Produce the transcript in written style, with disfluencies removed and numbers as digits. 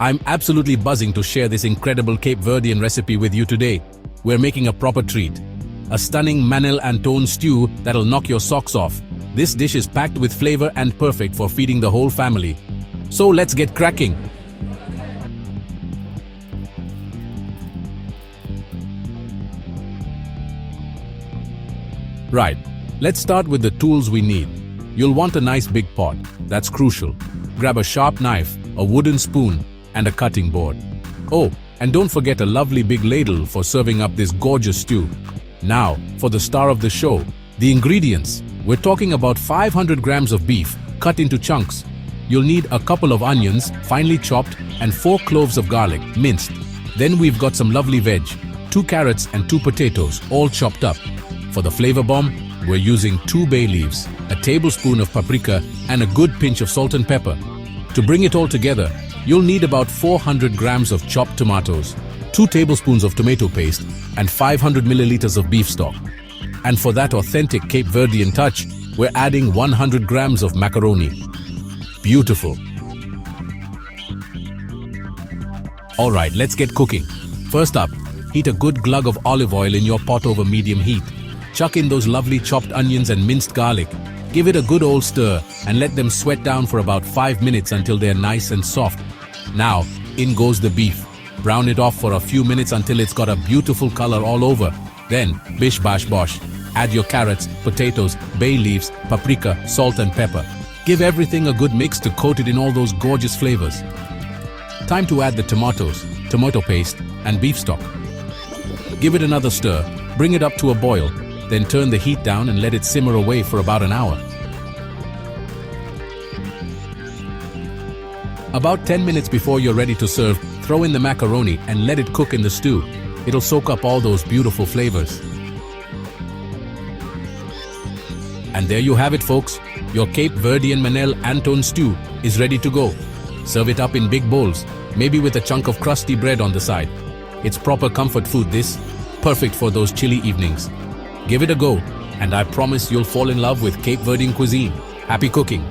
I'm absolutely buzzing to share this incredible Cape Verdean recipe with you today. We're making a proper treat. A stunning Manel Anton stew that'll knock your socks off. This dish is packed with flavor and perfect for feeding the whole family. So let's get cracking. Right, let's start with the tools we need. You'll want a nice big pot, that's crucial. Grab a sharp knife, a wooden spoon, and a cutting board. Oh, and don't forget a lovely big ladle for serving up this gorgeous stew. Now, for the star of the show, the ingredients. We're talking about 500 grams of beef, cut into chunks. You'll need a couple of onions, finely chopped, and 4 cloves of garlic, minced. Then we've got some lovely veg, 2 carrots and 2 potatoes, all chopped up. For the flavor bomb, we're using 2 bay leaves, a tablespoon of paprika, and a good pinch of salt and pepper. To bring it all together, you'll need about 400 grams of chopped tomatoes, 2 tablespoons of tomato paste, and 500 milliliters of beef stock. And for that authentic Cape Verdean touch, we're adding 100 grams of macaroni. Beautiful. Alright, let's get cooking. First up, heat a good glug of olive oil in your pot over medium heat. Chuck in those lovely chopped onions and minced garlic. Give it a good old stir and let them sweat down for about 5 minutes until they're nice and soft. Now, in goes the beef. Brown it off for a few minutes until it's got a beautiful color all over. Then, bish bash bosh. Add your carrots, potatoes, bay leaves, paprika, salt and pepper. Give everything a good mix to coat it in all those gorgeous flavors. Time to add the tomatoes, tomato paste, and beef stock. Give it another stir, bring it up to a boil, then turn the heat down and let it simmer away for about an hour. About 10 minutes before you're ready to serve, throw in the macaroni and let it cook in the stew. It'll soak up all those beautiful flavors. And there you have it, folks. Your Cape Verdean Manel Anton stew is ready to go. Serve it up in big bowls, maybe with a chunk of crusty bread on the side. It's proper comfort food, this. Perfect for those chilly evenings. Give it a go, and I promise you'll fall in love with Cape Verdean cuisine. Happy cooking!